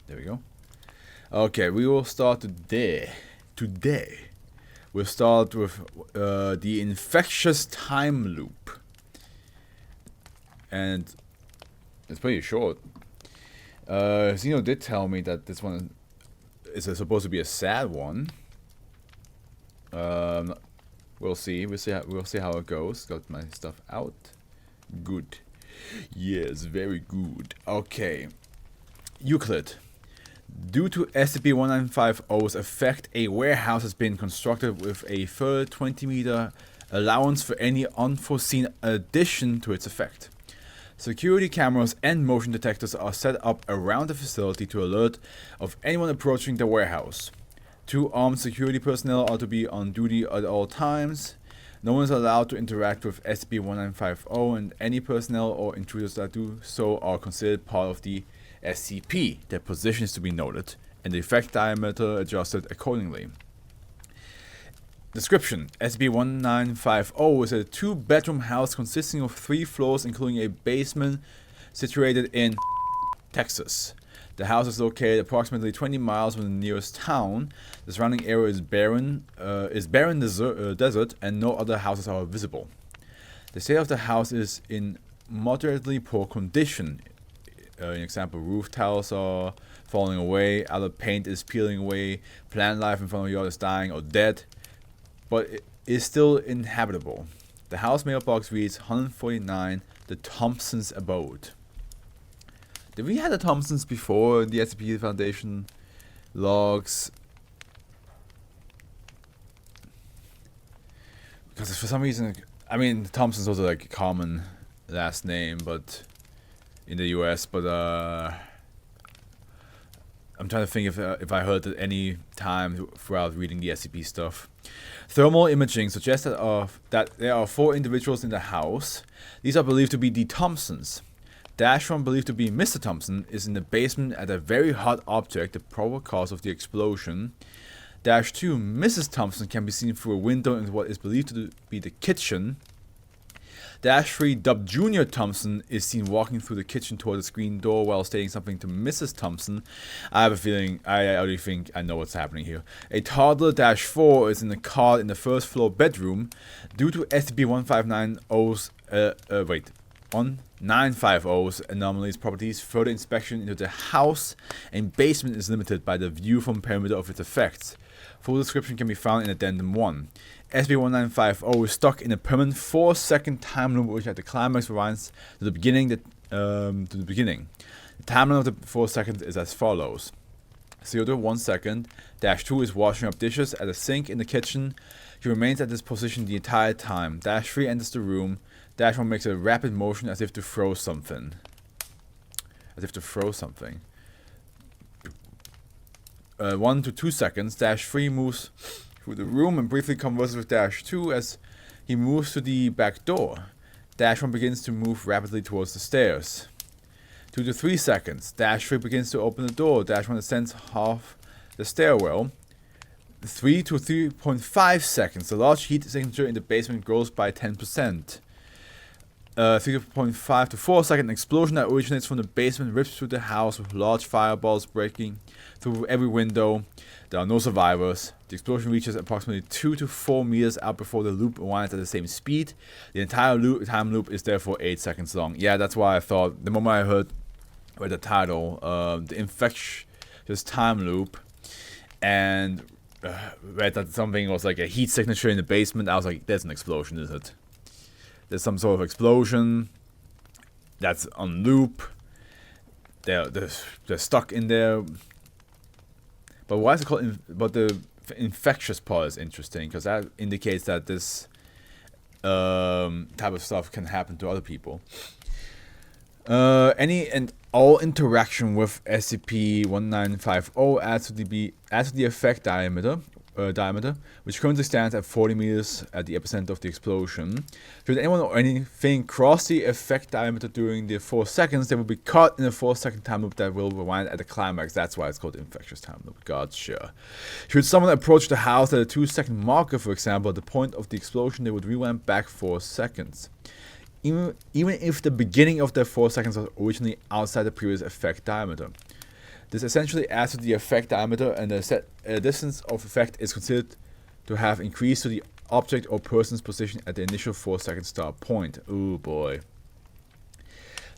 There we go. Okay, we will start today. We'll start with the infectious time loop. And it's pretty short. Zeno did tell me that this one is supposed to be a sad one. We'll see. We'll see how it goes. Got my stuff out. Good. Yes, very good. Okay. Euclid. Due to SCP-1950's effect, a warehouse has been constructed with a further 20-meter allowance for any unforeseen addition to its effect. Security cameras and motion detectors are set up around the facility to alert of anyone approaching the warehouse. 2 armed security personnel are to be on duty at all times. No one is allowed to interact with SCP-1950, and any personnel or intruders that do so are considered part of the SCP. Their position is to be noted, and the effect diameter adjusted accordingly. Description: SCP-1950 is a 2-bedroom house consisting of 3 floors, including a basement, situated in Texas. The house is located approximately 20 miles from the nearest town. The surrounding area is barren desert, and no other houses are visible. The state of the house is in moderately poor condition. An example: roof tiles are falling away, other paint is peeling away, plant life in front of the yard is dying or dead, but it is still inhabitable. The house mailbox reads 149, the Thompsons' abode. Did we have the Thompsons before the SCP Foundation logs? Because for some reason, I mean, Thompson's also like a common last name, but in the US, but I'm trying to think if I heard it any time throughout reading the SCP stuff. Thermal imaging suggests that there are 4 individuals in the house. These are believed to be the Thompsons. Dash 1, believed to be Mr. Thompson, is in the basement at a very hot object, the probable cause of the explosion. Dash 2, Mrs. Thompson, can be seen through a window into what is believed to be the kitchen. Dash 3, Dub Jr. Thompson, is seen walking through the kitchen toward the screen door while saying something to Mrs. Thompson. I have a feeling, I already think I know what's happening here. A toddler, Dash 4, is in the cot in the first floor bedroom. Due to SCP-1950's, 1950's anomalous properties, further inspection into the house and basement is limited by the view from perimeter of its effects. Full description can be found in Addendum 1. SCP-1950 is stuck in a permanent 4-second time loop, which at the climax rewinds to the beginning. The timeline of the 4 seconds is as follows: 0 to 1 second. Dash 2 is washing up dishes at a sink in the kitchen. He remains at this position the entire time. Dash 3 enters the room. Dash 1 makes a rapid motion as if to throw something. 1 to 2 seconds. Dash 3 moves through the room and briefly converses with Dash 2 as he moves to the back door. Dash 1 begins to move rapidly towards the stairs. 2 to 3 seconds. Dash 3 begins to open the door. Dash 1 ascends half the stairwell. 3 to 3.5 seconds. The large heat signature in the basement grows by 10%. 3.5 to 4 second. An explosion that originates from the basement rips through the house with large fireballs breaking through every window. There are no survivors. The explosion reaches approximately 2 to 4 meters out before the loop winds at the same speed. The entire time loop is therefore 8 seconds long. Yeah, that's why I thought, the moment I read the title, the infectious time loop, and read that something was like a heat signature in the basement, I was like, there's an explosion, is it? There's some sort of explosion that's on loop. They're stuck in there. But why is it called? But the infectious part is interesting because that indicates that this type of stuff can happen to other people. Any and all interaction with SCP-1950 adds to the effect diameter, which currently stands at 40 meters at the epicenter of the explosion. Should anyone or anything cross the effect diameter during the 4 seconds, they will be caught in a 4-second time loop that will rewind at the climax. That's why it's called the infectious time loop. Gotcha. Should someone approach the house at a 2-second marker, for example, at the point of the explosion, they would rewind back 4 seconds. Even if the beginning of the 4 seconds was originally outside the previous effect diameter. This essentially adds to the effect diameter, and the set distance of effect is considered to have increased to the object or person's position at the initial 4-second start point. Ooh boy.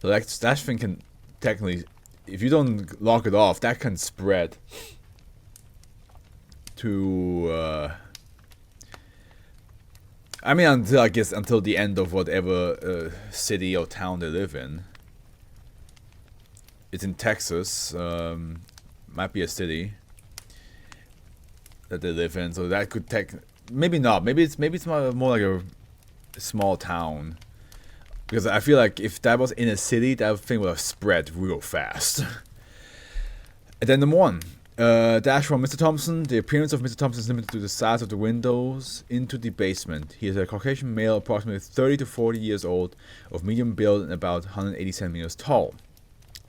So that thing can technically, if you don't lock it off, that can spread to I mean, until the end of whatever city or town they live in. It's in Texas. Might be a city that they live in, so that could maybe not. Maybe it's more like a small town. Because I feel like if that was in a city, that thing would have spread real fast. And then number 1. Dash from Mr. Thompson. The appearance of Mr. Thompson is limited to the size of the windows into the basement. He is a Caucasian male, approximately 30 to 40 years old, of medium build and about 180 centimeters tall.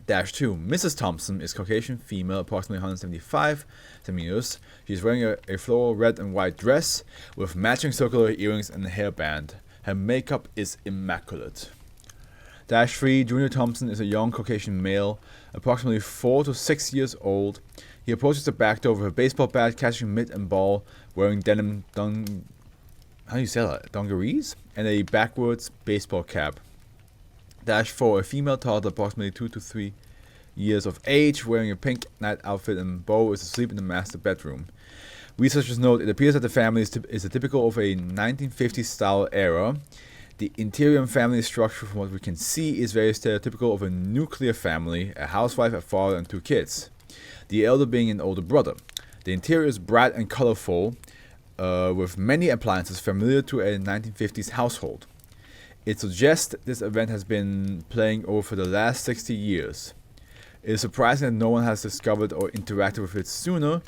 Dash 2. Mrs. Thompson is Caucasian female, approximately 175 centimeters. She is wearing a floral red and white dress with matching circular earrings and a hairband. Her makeup is immaculate. Dash 3. Junior Thompson is a young Caucasian male, approximately 4 to 6 years old. He approaches the back door with a baseball bat, catching mitt and ball, wearing denim how do you say that? Dungarees? And a backwards baseball cap. Dash 4. A female toddler, approximately 2 to 3 years of age, wearing a pink night outfit and bow, is asleep in the master bedroom. Researchers note it appears that the family is typical of a 1950s style era. The interior and family structure, from what we can see, is very stereotypical of a nuclear family, a housewife, a father, and 2 kids. The elder being an older brother. The interior is bright and colorful, with many appliances familiar to a 1950s household. It suggests this event has been playing over for the last 60 years. It is surprising that no one has discovered or interacted with it sooner,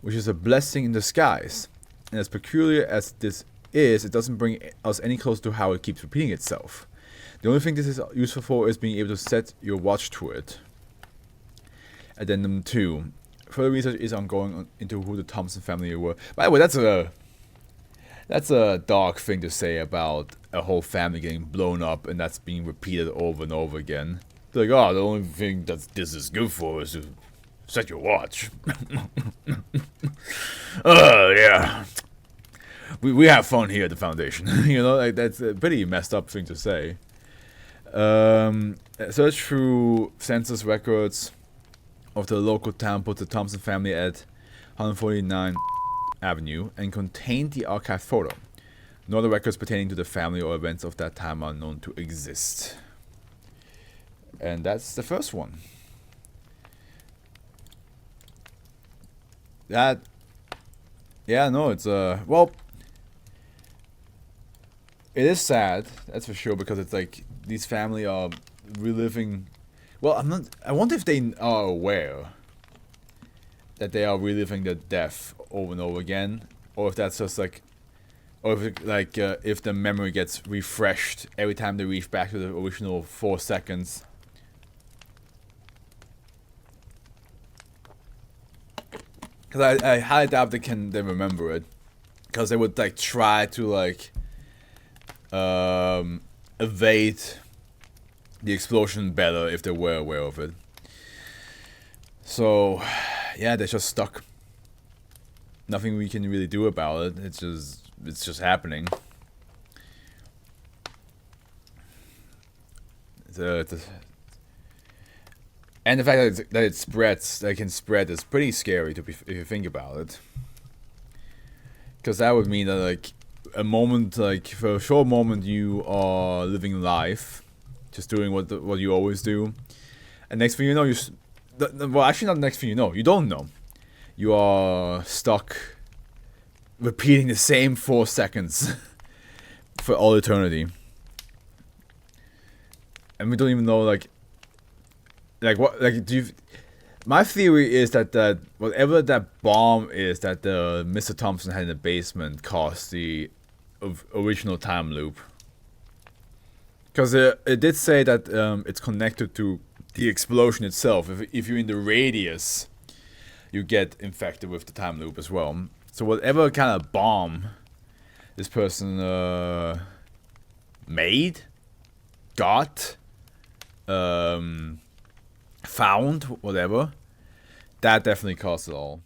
which is a blessing in disguise. And as peculiar as this is, it doesn't bring us any closer to how it keeps repeating itself. The only thing this is useful for is being able to set your watch to it. Addendum 2. Further research is ongoing into who the Thompson family were. By the way, that's a dark thing to say about a whole family getting blown up, and that's being repeated over and over again. It's like, oh, the only thing that this is good for is to set your watch. Yeah. We have fun here at the Foundation. You know, like, that's a pretty messed up thing to say. Search through census records of the local town put the Thompson family at 149 Avenue and contained the archived photo. No other records pertaining to the family or events of that time are known to exist. And that's the first one. Yeah, no, it's well, it is sad, that's for sure, because it's like these family are reliving. Well, I wonder if they are aware that they are reliving the death over and over again, or if that's just like, or if the memory gets refreshed every time they reach back to the original 4 seconds. Because I highly doubt they remember it, because they would like try to like evade the explosion better if they were aware of it. So yeah, they're just stuck. Nothing we can really do about it. It's just happening. And the fact that it spreads, that it can spread, is pretty scary if you think about it. Because that would mean that like a moment, like for a short moment, you are living life, just doing what you always do, and next thing you know, well, actually not next thing you know, you don't know, you are stuck repeating the same 4 seconds for all eternity, and we don't even know like what, like, my theory is that whatever that bomb is that the Mr. Thompson had in the basement caused the original time loop. Because it did say that it's connected to the explosion itself. If you're in the radius, you get infected with the time loop as well. So whatever kind of bomb this person made, got, found, whatever, That definitely costs it all.